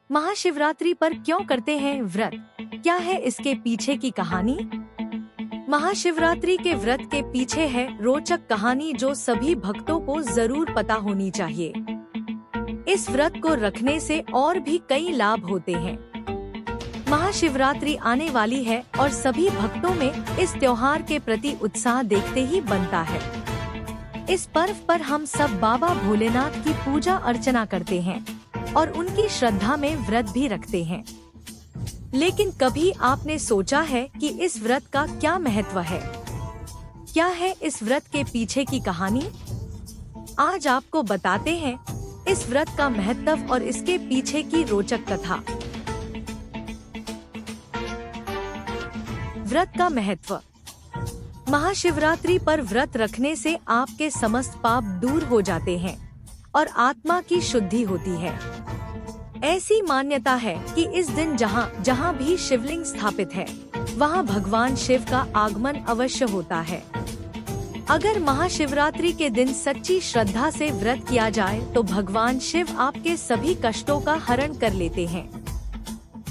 महाशिवरात्रि पर क्यों करते हैं व्रत? क्या है इसके पीछे की कहानी? महाशिवरात्रि के व्रत के पीछे है रोचक कहानी जो सभी भक्तों को जरूर पता होनी चाहिए। इस व्रत को रखने से और भी कई लाभ होते हैं। महाशिवरात्रि आने वाली है और सभी भक्तों में इस त्योहार के प्रति उत्साह देखते ही बनता है। इस पर्व पर हम सब बाबा भोलेनाथ की पूजा अर्चना करते हैं और उनकी श्रद्धा में व्रत भी रखते हैं। लेकिन कभी आपने सोचा है कि इस व्रत का क्या महत्व है? क्या है इस व्रत के पीछे की कहानी? आज आपको बताते हैं इस व्रत का महत्व और इसके पीछे की रोचक कथा। व्रत का महत्व। महाशिवरात्रि पर व्रत रखने से आपके समस्त पाप दूर हो जाते हैं और आत्मा की शुद्धि होती है। ऐसी मान्यता है कि इस दिन जहाँ भी शिवलिंग स्थापित है वहाँ भगवान शिव का आगमन अवश्य होता है। अगर महाशिवरात्रि के दिन सच्ची श्रद्धा से व्रत किया जाए तो भगवान शिव आपके सभी कष्टों का हरण कर लेते हैं।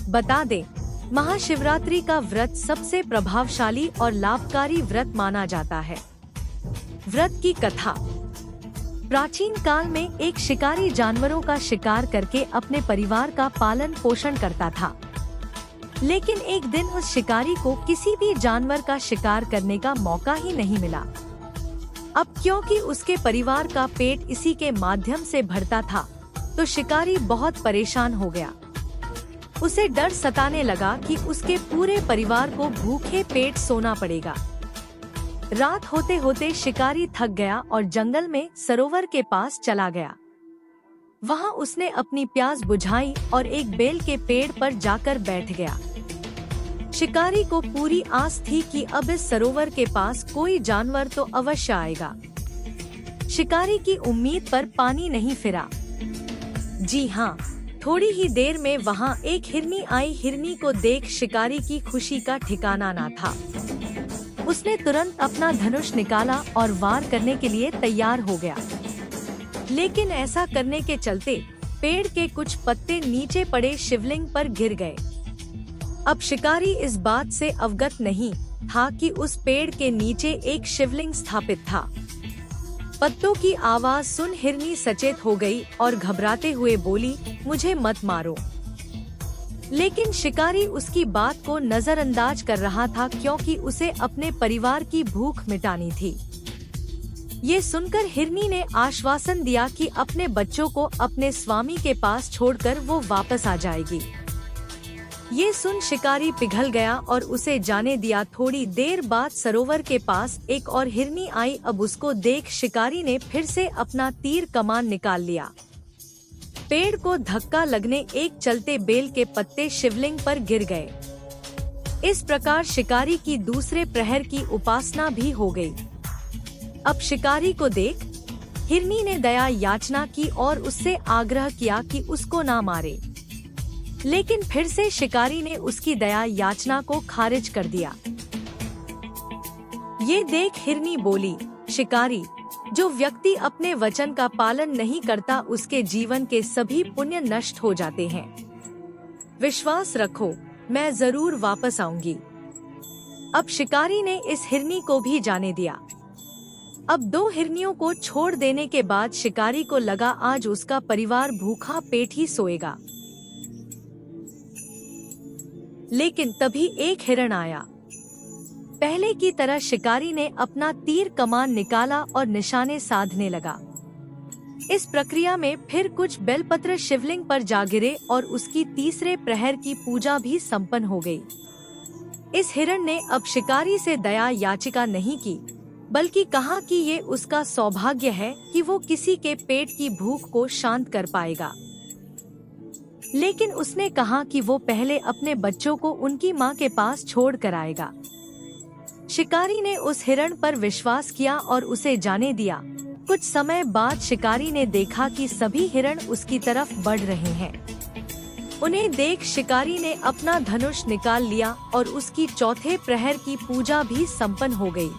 बता दें, महाशिवरात्रि का व्रत सबसे प्रभावशाली और लाभकारी व्रत माना जाता है। व्रत की कथा। प्राचीन काल में एक शिकारी जानवरों का शिकार करके अपने परिवार का पालन पोषण करता था। लेकिन एक दिन उस शिकारी को किसी भी जानवर का शिकार करने का मौका ही नहीं मिला। अब क्योंकि उसके परिवार का पेट इसी के माध्यम से भरता था, तो शिकारी बहुत परेशान हो गया। उसे डर सताने लगा कि उसके पूरे परिवार को भूखे पेट सोना पड़ेगा। रात होते होते शिकारी थक गया और जंगल में सरोवर के पास चला गया। वहां उसने अपनी प्यास बुझाई और एक बेल के पेड़ पर जाकर बैठ गया। शिकारी को पूरी आस थी कि अब इस सरोवर के पास कोई जानवर तो अवश्य आएगा। शिकारी की उम्मीद पर पानी नहीं फिरा। जी हाँ, थोड़ी ही देर में वहां एक हिरनी आई। हिरनी को देख शिकारी की खुशी का ठिकाना ना था। उसने तुरंत अपना धनुष निकाला और वार करने के लिए तैयार हो गया। लेकिन ऐसा करने के चलते पेड़ के कुछ पत्ते नीचे पड़े शिवलिंग पर गिर गए। अब शिकारी इस बात से अवगत नहीं था कि उस पेड़ के नीचे एक शिवलिंग स्थापित था। पत्तों की आवाज सुन हिरनी सचेत हो गई और घबराते हुए बोली, मुझे मत मारो। लेकिन शिकारी उसकी बात को नजरअंदाज कर रहा था क्योंकि उसे अपने परिवार की भूख मिटानी थी। ये सुनकर हिरनी ने आश्वासन दिया कि अपने बच्चों को अपने स्वामी के पास छोड़कर वो वापस आ जाएगी। ये सुन शिकारी पिघल गया और उसे जाने दिया। थोड़ी देर बाद सरोवर के पास एक और हिरनी आई। अब उसको देख शिकारी ने फिर से अपना तीर कमान निकाल लिया। पेड़ को धक्का लगने एक चलते बेल के पत्ते शिवलिंग पर गिर गए। इस प्रकार शिकारी की दूसरे प्रहर की उपासना भी हो गई। अब शिकारी को देख हिरनी ने दया याचना की और उससे आग्रह किया कि उसको ना मारे। लेकिन फिर से शिकारी ने उसकी दया याचना को खारिज कर दिया। ये देख हिरनी बोली, शिकारी, जो व्यक्ति अपने वचन का पालन नहीं करता उसके जीवन के सभी पुण्य नष्ट हो जाते हैं। विश्वास रखो, मैं जरूर वापस आऊंगी। अब शिकारी ने इस हिरनी को भी जाने दिया। अब दो हिरनियों को छोड़ देने के बाद शिकारी को लगा आज उसका परिवार भूखा पेट ही सोएगा। लेकिन तभी एक हिरण आया। पहले की तरह शिकारी ने अपना तीर कमान निकाला और निशाने साधने लगा। इस प्रक्रिया में फिर कुछ बेलपत्र शिवलिंग पर जा गिरे और उसकी तीसरे प्रहर की पूजा भी संपन्न हो गई। इस हिरण ने अब शिकारी से दया याचिका नहीं की, बल्कि कहा कि ये उसका सौभाग्य है कि वो किसी के पेट की भूख को शांत कर पाएगा। लेकिन उसने कहा कि वो पहले अपने बच्चों को उनकी माँ के पास छोड़ कर आएगा। शिकारी ने उस हिरण पर विश्वास किया और उसे जाने दिया। कुछ समय बाद शिकारी ने देखा कि सभी हिरण उसकी तरफ बढ़ रहे हैं। उन्हें देख शिकारी ने अपना धनुष निकाल लिया और उसकी चौथे प्रहर की पूजा भी संपन्न हो गई।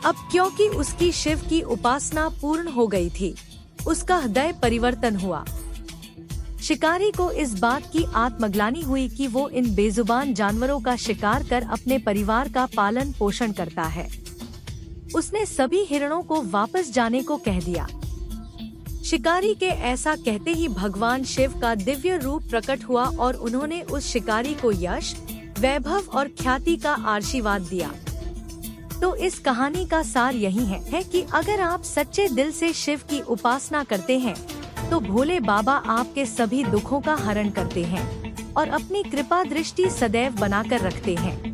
अब क्योंकि उसकी शिव की उपासना पूर्ण हो गई थी, उसका हृदय परिवर्तन हुआ। शिकारी को इस बात की आत्मग्लानि हुई कि वो इन बेजुबान जानवरों का शिकार कर अपने परिवार का पालन पोषण करता है। उसने सभी हिरणों को वापस जाने को कह दिया। शिकारी के ऐसा कहते ही भगवान शिव का दिव्य रूप प्रकट हुआ और उन्होंने उस शिकारी को यश, वैभव और ख्याति का आशीर्वाद दिया। तो इस कहानी का सार यही है कि अगर आप सच्चे दिल से शिव की उपासना करते हैं तो भोले बाबा आपके सभी दुखों का हरण करते हैं और अपनी कृपा दृष्टि सदैव बनाकर रखते हैं।